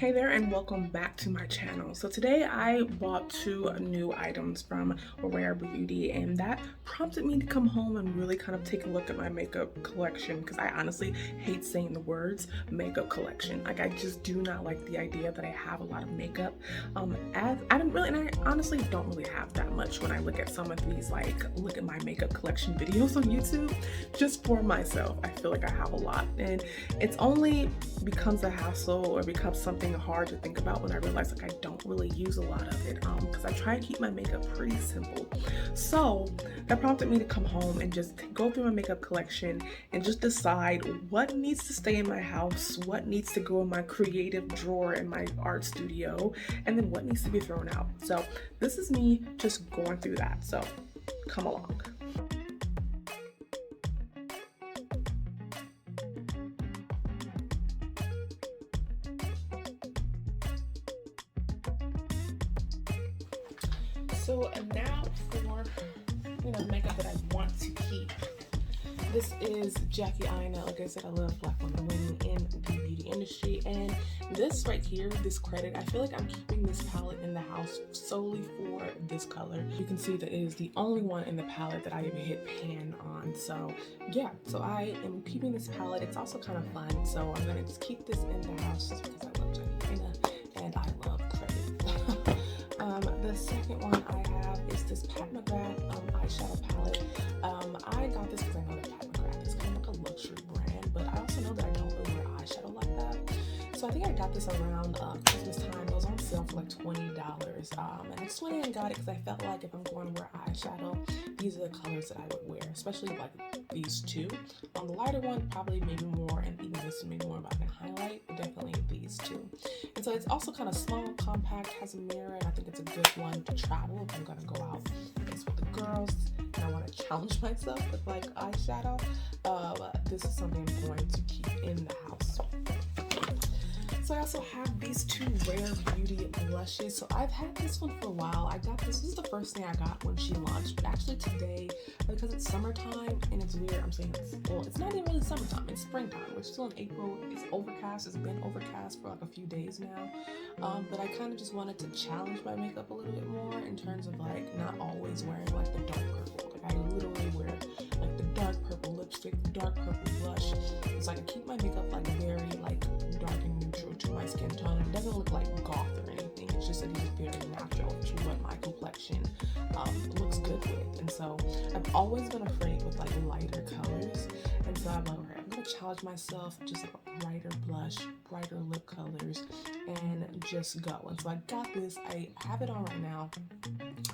Hey there and welcome back to my channel. So today I bought two new items from Rare Beauty, and that prompted me to come home and really kind of take a look at my makeup collection, because I honestly hate saying the words makeup collection. Like, I just do not like the idea that I have a lot of makeup. As I don't really, and I honestly don't really have that much when I look at some of these, like, look at my makeup collection videos on YouTube. Just for myself, I feel like I have a lot, and it's only becomes a hassle or becomes something hard to think about when I realize like I don't really use a lot of it, because I try to keep my makeup pretty simple. So that prompted me to come home and just go through my makeup collection and just decide what needs to stay in my house, what needs to go in my creative drawer in my art studio, and then what needs to be thrown out. So this is me just going through that, so come along. So now for makeup that I want to keep. This is Jackie Aina. Like I said, I love Black women in the beauty industry, and this right here, this credit, I feel like I'm keeping this palette in the house solely for this color. You can see that it is the only one in the palette that I even hit pan on. So yeah, so I am keeping this palette. It's also kind of fun, so I'm gonna just keep this in the house just because I love Jackie Aina and I love credit. The second one I have is this Pat McGrath eyeshadow palette. I got this because I know that Pat McGrath is kind of like a luxury brand, but I also know that I don't really wear eyeshadow like that. So I think I got this around Christmas time. It was on sale for like $20. And I just went in and got it because I felt like if I'm going to wear eyeshadow, these are the colors that I would wear, especially like these two. On the lighter one, probably maybe more, and even this maybe more about the highlight, but definitely these two. And so it's also kind of small, compact, has a mirror, and I think it's a good one to travel if I'm gonna go out with the girls and I want to challenge myself with like eyeshadow. This is something I'm going to keep in the house. So I also have these two Rare Beauty blushes. So I've had this one for a while. I got this is the first thing I got when she launched, but actually today, because it's summertime and it's weird, I'm saying it's not even really summertime, it's springtime. We're still in April, it's overcast, it's been overcast for like a few days now. But I kind of just wanted to challenge my makeup a little bit more in terms of like not always wearing like the dark purple. Like I literally wear like the dark purple lipstick, the dark purple blush, so I can keep my makeup like very like dark and neutral to my skin tone. It doesn't look like goth or anything. It's just that it's very natural to what my complexion looks good with. And so I've always been afraid with like lighter colors. And so I'm like, okay, I'm gonna challenge myself, just like a brighter blush, brighter lip colors, and just go. And so I got this. I have it on right now.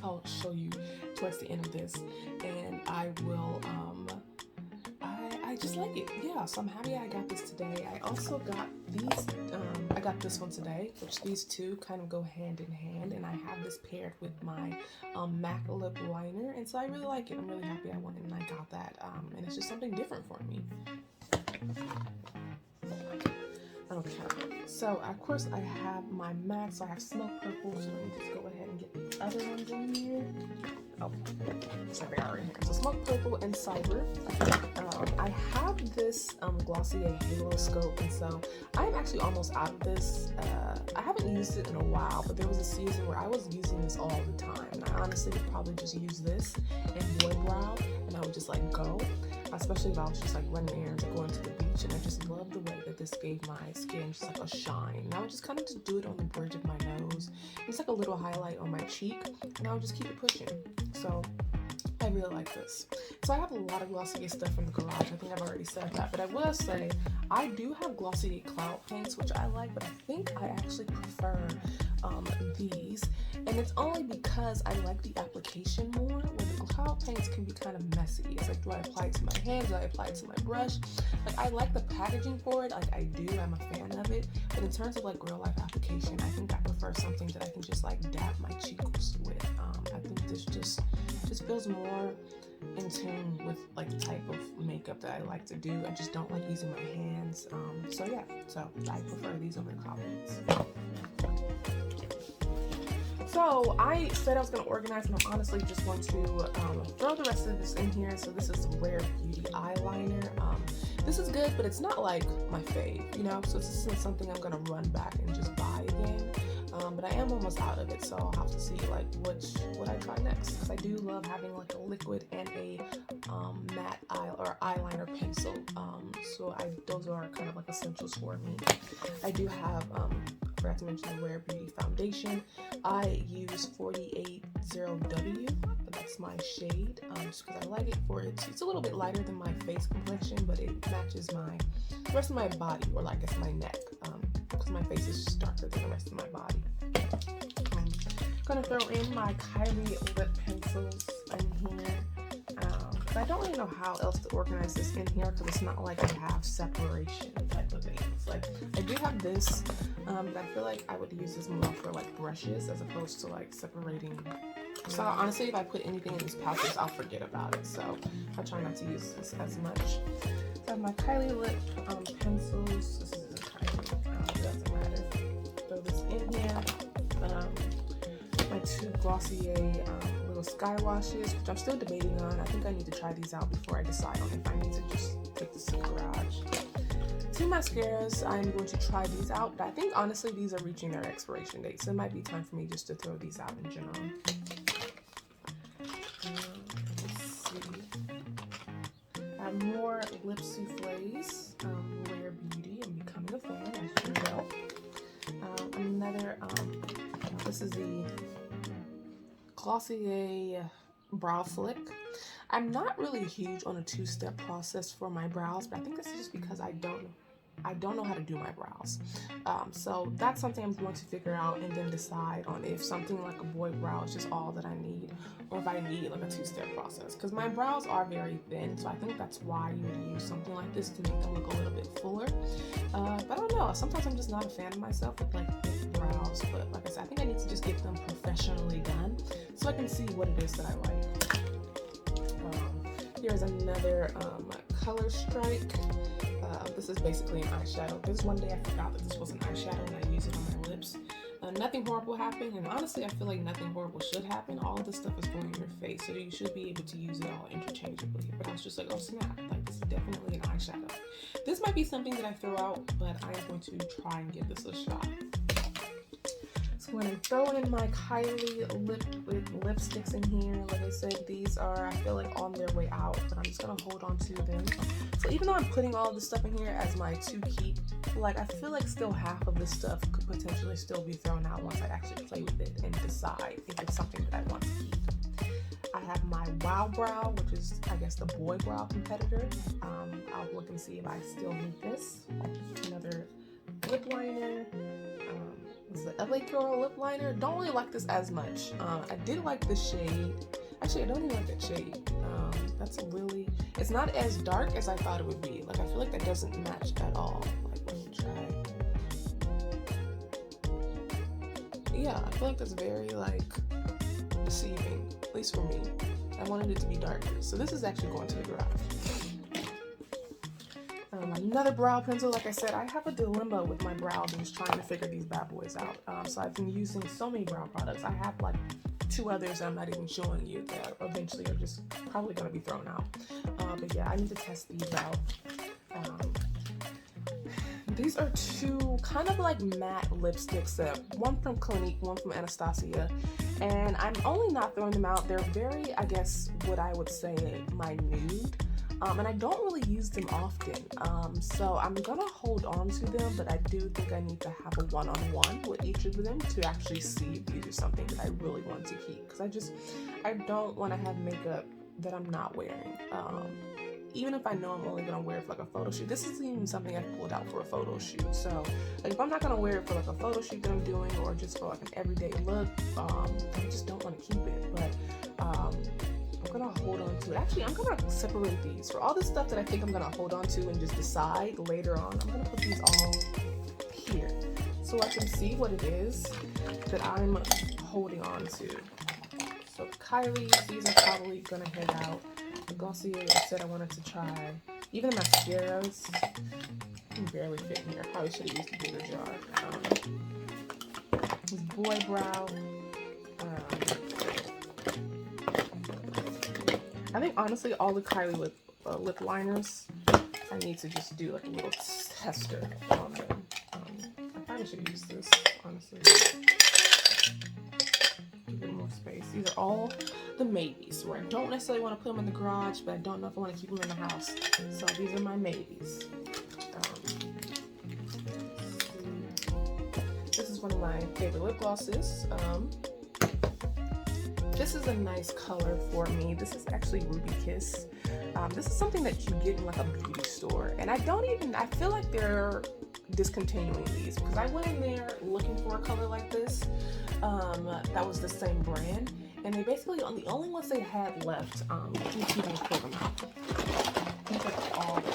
I'll show you towards the end of this, and I will I just like it. Yeah, so I'm happy I got this today. I also got these, I got this one today, which these two kind of go hand in hand, and I have this paired with my MAC lip liner, and so I really like it. I'm really happy I went and I got that, and it's just something different for me. Okay, so of course I have my MAC, so I have Smoke Purple, so let me just go ahead and get the other ones in here. Oh, sorry, they are in here. So Smoke Purple and Cyber. I have this Glossier Halo Scope, and so I'm actually almost out of this. I haven't used it in a while, but there was a season where I was using this all the time, and I honestly would probably just use this and Boy Brow, and I would just like go, especially if I was just like running errands or going to the beach, and I just love the way that this gave my skin just like a shine. And I would just kind of just do it on the bridge of my nose. It's like a little highlight on my cheek, and I would just keep it pushing. So I really like this. So I have a lot of Glossier stuff in the garage. I think I've already said that, but I will say I do have Glossier cloud paints, which I like, but I think I actually prefer these, and it's only because I like the application more, where the cloud paints can be kind of messy. It's like, do I apply it to my hands? Do I apply it to my brush? Like, I like the packaging for it, like I do, I'm a fan of it, but in terms of like real life application, I think I prefer something that I can just like dab my cheeks with. I think this just feels more in tune with like the type of makeup that I like to do. I just don't like using my hands. So yeah, so I prefer these over the cloud paints. So I said I was going to organize, and I'm honestly just going to throw the rest of this in here. So this is Rare Beauty eyeliner. This is good, but it's not like my fave, you know? So this isn't something I'm gonna run back and just buy again. But I am almost out of it, so I'll have to see like what I try next. Because I do love having like a liquid and a matte eyeliner pencil. So those are kind of like essentials for me. I do have I forgot to mention the Rare Beauty Foundation. I use 480W. That's my shade, just because I like it for it's a little bit lighter than my face complexion, but it matches the rest of my body, or like I guess my neck, because my face is just darker than the rest of my body. I'm gonna throw in my Kylie lip pencils in here. I don't really know how else to organize this in here, because it's not like I have separation type of things. Like I do have this, but I feel like I would use this more for like brushes as opposed to like separating. So honestly, if I put anything in these pouches, I'll forget about it. So I try not to use this as much. So I have my Kylie lip pencils. This isn't Kylie, it doesn't matter. Throw this in here. My two Glossier little sky washes, which I'm still debating on. I think I need to try these out before I decide on if I need to just take this to the garage. Two mascaras, I'm going to try these out, but I think honestly these are reaching their expiration date, so it might be time for me just to throw these out in general. Let's see. I have more lip souffles, Rare Beauty. I'm becoming a fan, as you know. This is the Glossier brow flick. I'm not really huge on a two-step process for my brows, but I think this is just because I don't know how to do my brows. So that's something I'm going to figure out and then decide on if something like a boy brow is just all that I need, or if I need like a two-step process. Because my brows are very thin, so I think that's why you would use something like this to make them look a little bit fuller. But I don't know, sometimes I'm just not a fan of myself with like thick brows. But like I said, I think I need to just get them professionally done so I can see what it is that I like. Here's another color strike. This is basically an eyeshadow. This one day I forgot that this was an eyeshadow and I used it on my lips. Nothing horrible happened, and honestly I feel like nothing horrible should happen. All of this stuff is going in your face, so you should be able to use it all interchangeably. But I was just like, oh snap, like this is definitely an eyeshadow. This might be something that I throw out, but I am going to try and give this a shot. So I'm going to throw in my Kylie lipsticks in here. Like I said, these are, I feel like, on their way out, but I'm just going to hold on to them. So even though I'm putting all this stuff in here as my to keep, like I feel like still half of this stuff could potentially still be thrown out once I actually play with it and decide if it's something that I want to keep. I have my Wow Brow, which is, I guess, the boy brow competitor. I'll look and see if I still need this. Another lip liner. It's the LA Girl lip liner. Don't really like this as much. I did like the shade. Actually, I don't even like that shade. That's really, it's not as dark as I thought it would be. Like, I feel like that doesn't match at all. Like, let me try. Yeah, I feel like that's very, like, deceiving, at least for me. I wanted it to be darker. So this is actually going to the garage. Another brow pencil. Like I said, I have a dilemma with my brows and just trying to figure these bad boys out. So I've been using so many brow products. I have like 2 others that I'm not even showing you that eventually are just probably going to be thrown out. But yeah, I need to test these out. These are 2 kind of like matte lipsticks, one from Clinique, one from Anastasia, and I'm only not throwing them out. They're very, I guess, what I would say, my nude. And I don't really use them often, so I'm gonna hold on to them, but I do think I need to have a one-on-one with each of them to actually see if these are something that I really want to keep, because I don't want to have makeup that I'm not wearing, even if I know I'm only gonna wear it for like a photo shoot. This isn't even something I pulled out for a photo shoot, so like if I'm not gonna wear it for like a photo shoot that I'm doing, or just for like an everyday look, I just don't want to keep it. But I'm gonna hold on to it. Actually, I'm gonna separate these. For all this stuff that I think I'm gonna hold on to and just decide later on, I'm gonna put these all here so I can see what it is that I'm holding on to. So Kylie, these are probably gonna head out. The Glossier, I said I wanted to try. Even the mascaras can barely fit in here. I probably should have used a bigger jar. This boy brow. I think honestly all the Kylie lip liners I need to just do like a little tester on them. I probably should use this, honestly. Give it more space. These are all the maybes, where I don't necessarily want to put them in the garage, but I don't know if I want to keep them in the house. So these are my maybes. This is one of my favorite lip glosses. This is a nice color for me. This is actually Ruby Kiss. This is something that you get in like a beauty store, and I feel like they're discontinuing these, because I went in there looking for a color like this that was the same brand, and they basically, the only ones they had left, let me see if I can pull them out. These are all the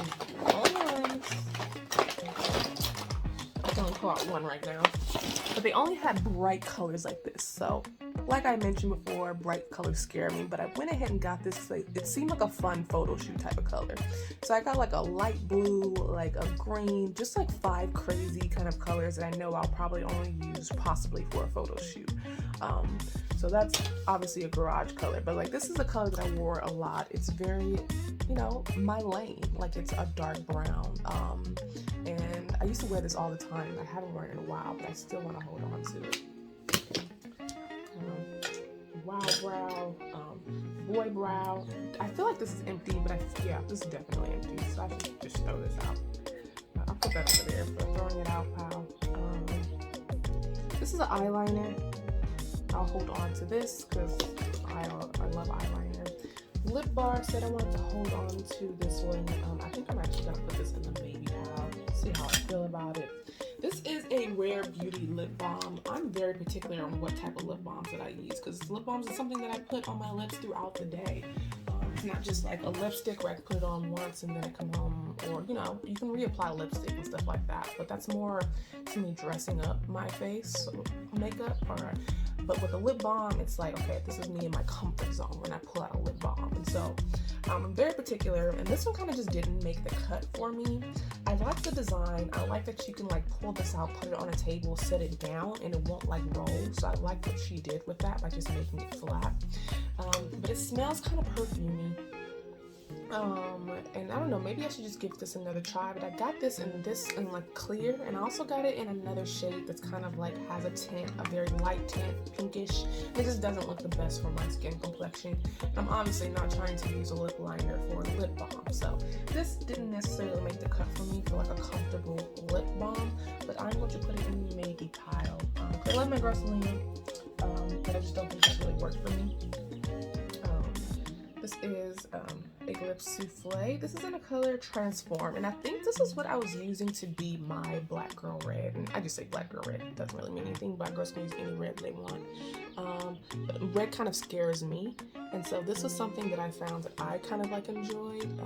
only ones. I can only pull out one right now, but they only had bright colors like this. So like I mentioned before, bright colors scare me, but I went ahead and got this. It seemed like a fun photo shoot type of color. So I got like a light blue, like a green, just like 5 crazy kind of colors that I know I'll probably only use possibly for a photo shoot. So that's obviously a garage color, but like this is a color that I wore a lot. It's very, you know, my lane. Like it's a dark brown. And I used to wear this all the time. I haven't worn it in a while, but I still want to hold on to it. Wild brow, boy brow. I feel like this is empty, but yeah, this is definitely empty. So I should just throw this out. I'll put that over there for throwing it out, pal. This is an eyeliner. I'll hold on to this because I love eyeliner. Lip bar, said I wanted to hold on to this one. I think I'm actually gonna put this in the baby pile. See how I feel about it. This is a Rare Beauty lip balm. I'm very particular on what type of lip balms that I use, because lip balms is something that I put on my lips throughout the day. It's not just like a lipstick where I can put it on once and then I come home, or you know, you can reapply lipstick and stuff like that. But that's more to me dressing up my face, makeup, but with a lip balm, it's like, okay, this is me in my comfort zone when I pull out a lip balm. And so I'm very particular, and this one kind of just didn't make the cut for me. I like the design. I like that you can like pull this out, put it on a table, set it down, and it won't like roll. So I like what she did with that by just making it flat. But it smells kind of perfumey. And I don't know, maybe I should just give this another try, but I got this in like clear, and I also got it in another shade that's kind of like has a tint, a very light tint, pinkish. It just doesn't look the best for my skin complexion. I'm obviously not trying to use a lip liner for a lip balm, so this didn't necessarily make the cut for me for like a comfortable lip balm, but I'm going to put it in the maybe pile. I love my Glossier, but I just don't think this really worked for me. This is a lip souffle. This is in the color Transform, and I think this is what I was using to be my black girl red. And I just say black girl red, it doesn't really mean anything. Black girls can use any red they want. But red kind of scares me, and so this was something that I found that I kind of like enjoyed.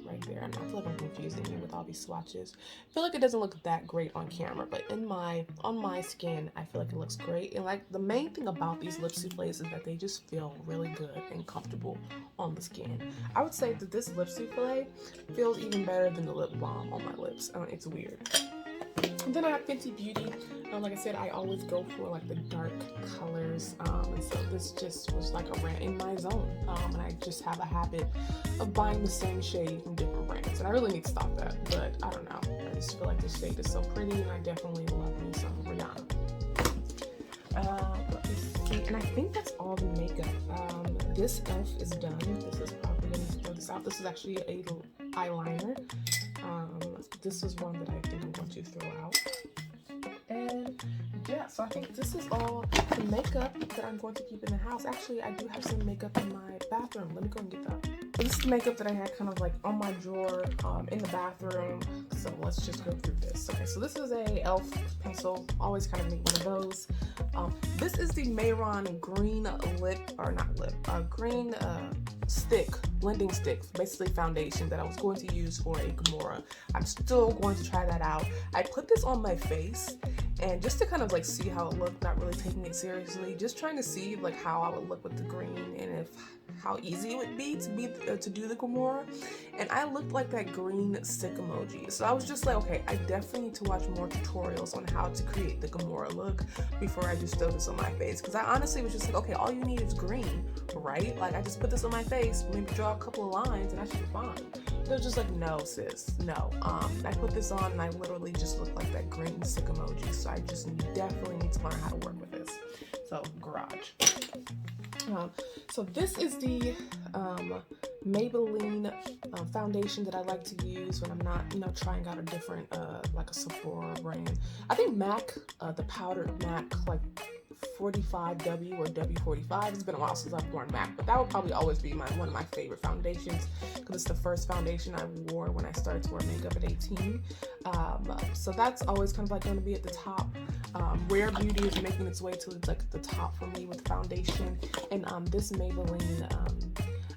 Right there, and I feel like I'm confusing you with all these swatches. I feel like it doesn't look that great on camera, but on my skin, I feel like it looks great. And like the main thing about these lip souffles is that they just feel really good and comfortable on the skin. I would say that this lip souffle feels even better than the lip balm on my lips. It's weird. And then I have Fenty Beauty. Like I said, I always go for like the dark colors, and so this just was like a rant in my zone. And I just have a habit of buying the same shade from different brands, and I really need to stop that. But I don't know. I just feel like this shade is so pretty, and I definitely love me some Rihanna. Let me see, and I think that's all the makeup. This elf is done. This is probably going to throw this out. This is actually a eyeliner. This is one that I think I'm going to throw out. And yeah, so I think this is all the makeup that I'm going to keep in the house. Actually, I do have some makeup in my bathroom. Let me go and get that. This is the makeup that I had kind of like on my drawer in the bathroom. So let's just go through this. Okay, so this is a e.l.f. pencil. Always kind of need one of those. This is the Maybelline green green stick, blending stick, basically foundation that I was going to use for a Gamora. I'm still going to try that out. I put this on my face, and just to kind of like see how it looked, not really taking it seriously, just trying to see like how I would look with the green and how easy it would be to do the Gamora. And I looked like that green stick emoji. So I was just like, okay, I definitely need to watch more tutorials on how to create the Gamora look before I just throw this on my face. Because I honestly was just like, okay, all you need is green, right? Like I just put this on my face, maybe draw a couple of lines, and I should be fine. It was just like, no, sis, no. I put this on and I literally just look like that green sick emoji. So I just definitely need to learn how to work with this. So garage. So this is the Maybelline foundation that I like to use when I'm not, you know, trying out a different, like a Sephora brand. I think MAC, the powdered MAC, like 45W or W45. It's been a while since I've worn MAC, but that would probably always be one of my favorite foundations because it's the first foundation I wore when I started to wear makeup at 18. So that's always kind of like going to be at the top. Rare Beauty is making its way to like the top for me with foundation, and this Maybelline,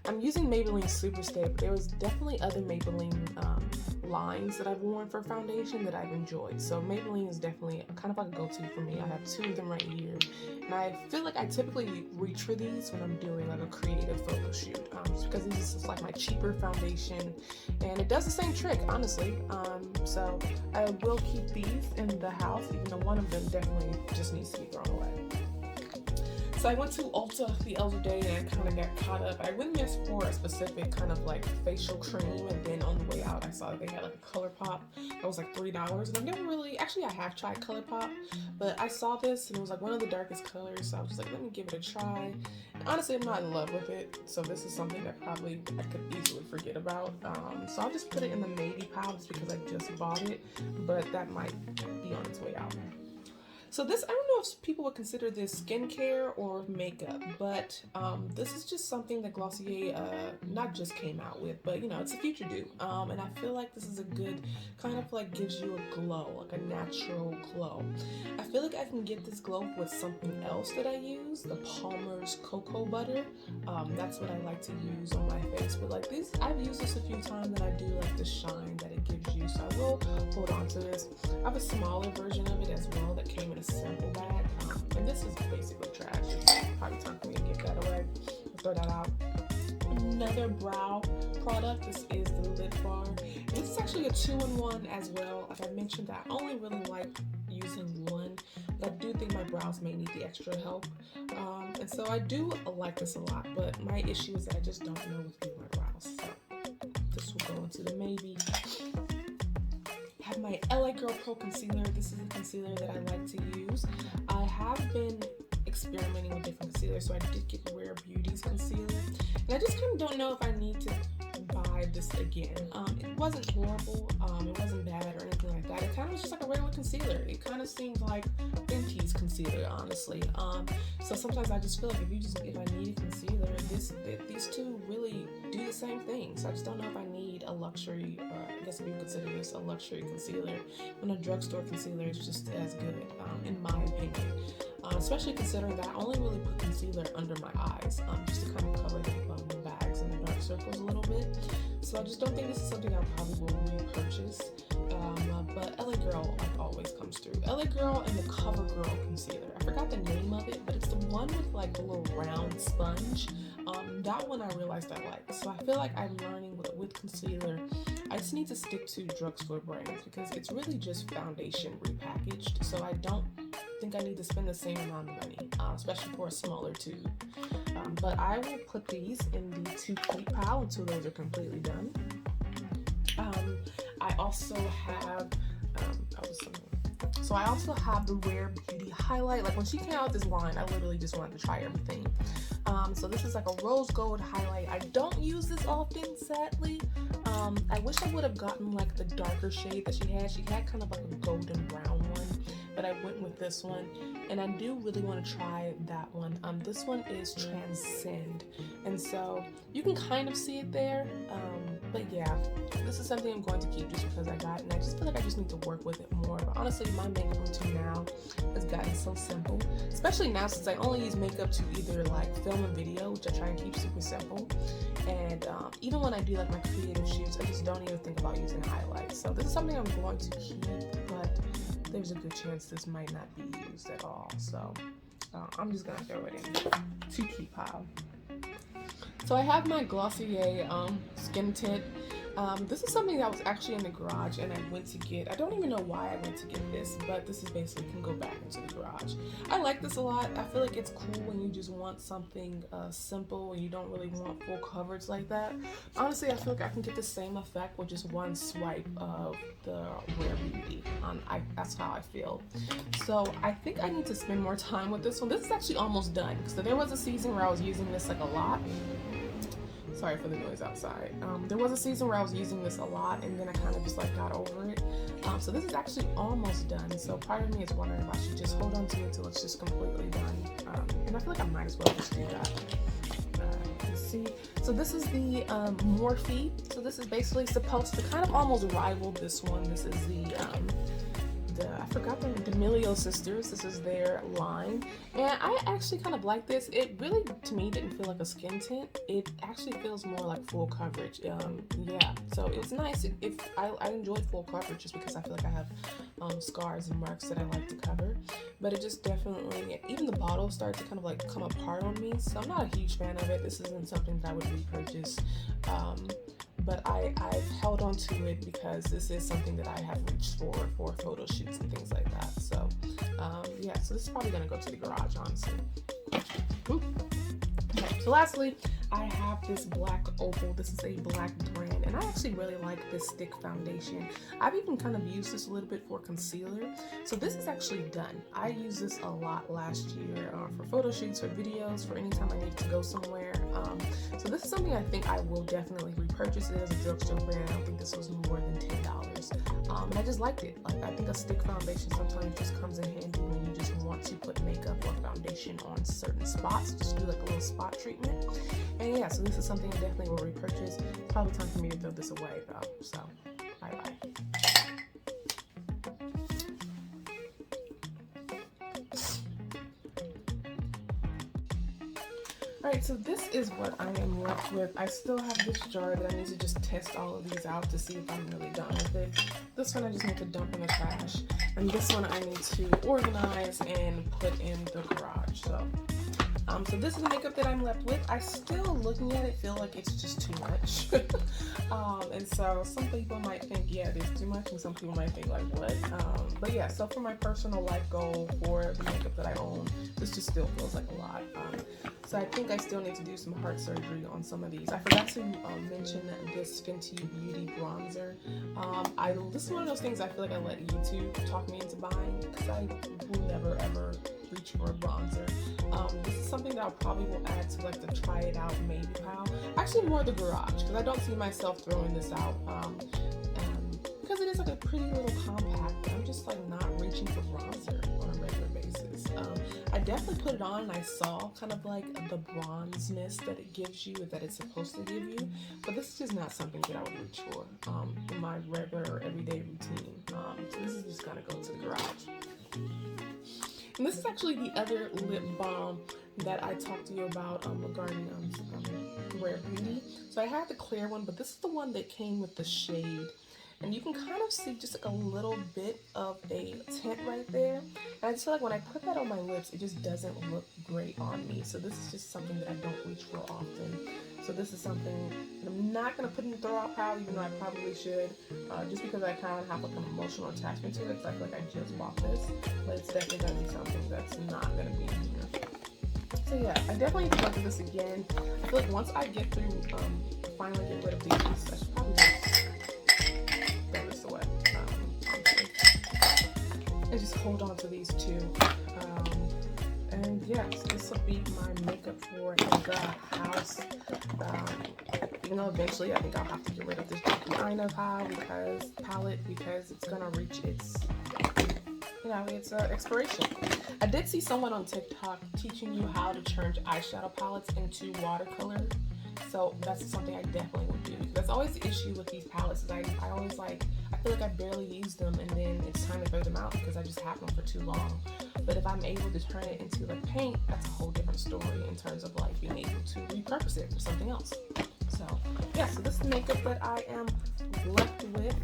I'm using Maybelline Superstay, but there was definitely other Maybelline lines that I've worn for foundation that I've enjoyed. So Maybelline is definitely kind of like a go-to for me. I have two of them right here, and I feel like I typically reach for these when I'm doing like a creative photo shoot, just because this is just like my cheaper foundation, and it does the same trick, honestly. So I will keep these in the house, even though one of them definitely just needs to be thrown away. So I went to Ulta the other day and I kind of got caught up. I went there for a specific kind of like facial cream, and then on the way out I saw that they had like a ColourPop that was like $3, and I've never really, actually I have tried ColourPop, but I saw this and it was like one of the darkest colors, so I was just like, let me give it a try. And honestly, I'm not in love with it, so this is something that probably I could easily forget about. So I'll just put it in the maybe pile just because I just bought it, but that might be on its way out. So this, I don't know if people would consider this skincare or makeup, but this is just something that Glossier not just came out with, but you know, it's a future do. And I feel like this is a good, kind of like gives you a glow, like a natural glow. I feel like I can get this glow with something else that I use, the Palmer's Cocoa Butter. That's what I like to use on my face, but like this, I've used this a few times and I do like the shine that it gives you, so I will hold on to this. I have a smaller version of it as well that came in a sample bag, and this is basically trash. It's probably time for me to give that away. I'll throw that out. Another brow product, this is the lip bar. This is actually a 2-in-1 as well. Like I mentioned, I only really like using one, but I do think my brows may need the extra help, and so I do like this a lot, but my issue is that I just don't know what to do with my brows, so this will go into the maybe. Have my LA Girl Pro Concealer. This is a concealer that I like to use. I have been experimenting with different concealers, so I did get Rare Beauty's concealer, and I just kind of don't know if I need to buy this again. It wasn't horrible, it wasn't bad or anything like that. It kind of was just like a regular concealer. It kind of seemed like Fenty's concealer, honestly. So sometimes I just feel like if I need a concealer, these two really do the same thing. So I just don't know if I need a luxury, I guess if you consider this a luxury concealer, when a drugstore concealer is just as good, in my opinion. Especially considering that I only really put concealer under my eyes, just to kind of cover the bags and the dark circles a little bit. So I just don't think this is something I probably will repurchase. But LA Girl like always comes through. LA Girl and the CoverGirl concealer. I forgot the name of it, but it's the one with like the little round sponge. That one I realized I like. So I feel like I'm learning with concealer, I just need to stick to drugstore brands because it's really just foundation repackaged. So I don't think I need to spend the same amount of money, especially for a smaller tube. But I will put these in the to keep pile until those are completely done. I also have I also have the Rare Beauty highlight. Like when she came out with this line, I literally just wanted to try everything. So this is like a rose gold highlight. I don't use this often, sadly. I wish I would have gotten like the darker shade that she had. She had kind of like a golden brown one, but I went with this one, and I do really want to try that one. This one is Transcend, and so you can kind of see it there, but yeah, this is something I'm going to keep just because I got it, and I just feel like I just need to work with it more. But honestly, my makeup routine now has gotten so simple, especially now since I only use makeup to either like film a video, which I try and keep super simple, and even when I do like my creative shoots, I just don't even think about using highlights. So this is something I'm going to keep, but there's a good chance this might not be used at all. So I'm just gonna throw it in to keep pile. So I have my Glossier skin tint. This is something that was actually in the garage and I went to get. I don't even know why I went to get this, but this is basically can go back into the garage. I like this a lot. I feel like it's cool when you just want something simple and you don't really want full coverage like that. Honestly, I feel like I can get the same effect with just one swipe of the Rare Beauty. That's how I feel. So I think I need to spend more time with this one. This is actually almost done. So there was a season where I was using this like a lot. Sorry for the noise outside. There was a season where I was using this a lot and then I kind of just like got over it. So this is actually almost done. So part of me is wondering if I should just hold on to it until it's just completely done. And I feel like I might as well just do that. Let's see. So this is the Morphe. So this is basically supposed to kind of almost rival this one. This is the I forgot the D'Amelio sisters. This is their line, and I actually kind of like this. It really, to me, didn't feel like a skin tint. It actually feels more like full coverage. Yeah, so it's nice. If I enjoy full coverage just because I feel like I have scars and marks that I like to cover, but it just definitely, even the bottle started to kind of like come apart on me. So I'm not a huge fan of it. This isn't something that I would repurchase. But I've held on to it because this is something that I have reached for photo shoots and things like that. So yeah, so this is probably gonna go to the garage, honestly. Ooh. Okay, so lastly, I have this black Opal. This is a black brand, and I actually really like this stick foundation. I've even kind of used this a little bit for concealer. So this is actually done. I used this a lot last year for photo shoots, for videos, for anytime I need to go somewhere. So this is something I think I will definitely repurchase it as a drugstore brand. I don't think this was more than $10. And I just liked it. Like, I think a stick foundation sometimes just comes in handy when you just want to put makeup or foundation on certain spots. Just do like a little spot treatment. And yeah, so this is something I definitely will repurchase. It's probably time for me to throw this away though. So, bye-bye. Alright, so this is what I am left with. I still have this jar that I need to just test all of these out to see if I'm really done with it. This one I just need to dump in the trash. And this one I need to organize and put in the garage. So this is the makeup that I'm left with. I still, looking at it, feel like it's just too much. And so some people might think, yeah, it is too much, and some people might think like, what? But yeah, so for my personal life goal for the makeup that I own, this just still feels like a lot. So I think I still need to do some heart surgery on some of these. I forgot to mention this Fenty Beauty bronzer. This is one of those things I feel like I let YouTube talk me into buying because I will never ever reach for a bronzer. This is something that I probably will add to like the try it out maybe pile. Actually more the garage because I don't see myself throwing this out because it is like a pretty little compact, but I'm just like not reaching for bronzer on a regular basis. I definitely put it on and I saw kind of like the bronzeness that it gives you, that it's supposed to give you, but this is just not something that I would reach for in my regular or everyday routine. So this is just gonna go to the garage. And this is actually the other lip balm that I talked to you about regarding Rare Beauty. So I had the clear one, but this is the one that came with the shade. And you can kind of see just like a little bit of a tint right there. And I just feel like when I put that on my lips, it just doesn't look great on me. So this is just something that I don't reach for often. So this is something that I'm not going to put in the throw out pile, even though I probably should, just because I kind of have like an emotional attachment to it. So I feel like I just bought this, but it's definitely going to be something that's not going to be in here. So yeah, I definitely need to look at this again. I feel like once I get through, finally get rid of these, I should probably just throw this away, honestly. And just hold on to these two. And yes, this will be my makeup for the house. Even though eventually I think I'll have to get rid of this eyeliner palette because it's gonna reach its, its expiration. I did see someone on TikTok teaching you how to turn eyeshadow palettes into watercolor. So that's something I definitely would do. That's always the issue with these palettes. Is I always I feel like I barely use them and then it's time to throw them out because I just have them for too long. But if I'm able to turn it into like paint, that's a whole different story in terms of like being able to repurpose it for something else. So yeah, so this is the makeup that I am left with.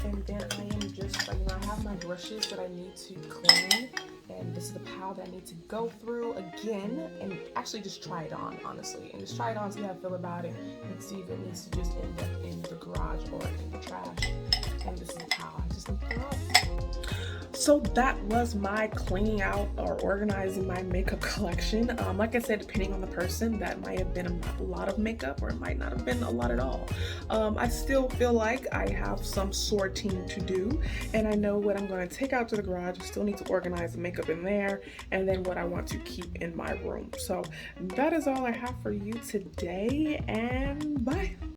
And then I am just, I have my brushes that I need to clean. And this is the towel that I need to go through again and actually just try it on, honestly, and just try it on, see how I feel about it, and see if it needs to just end up in the garage or in the trash. And this is the towel I just need to throw out. So that was my cleaning out or organizing my makeup collection. Like I said, depending on the person, that might have been a lot of makeup or it might not have been a lot at all. I still feel like I have some sorting to do, and I know what I'm going to take out to the garage. I still need to organize the makeup in there, and then what I want to keep in my room. So that is all I have for you today, and bye.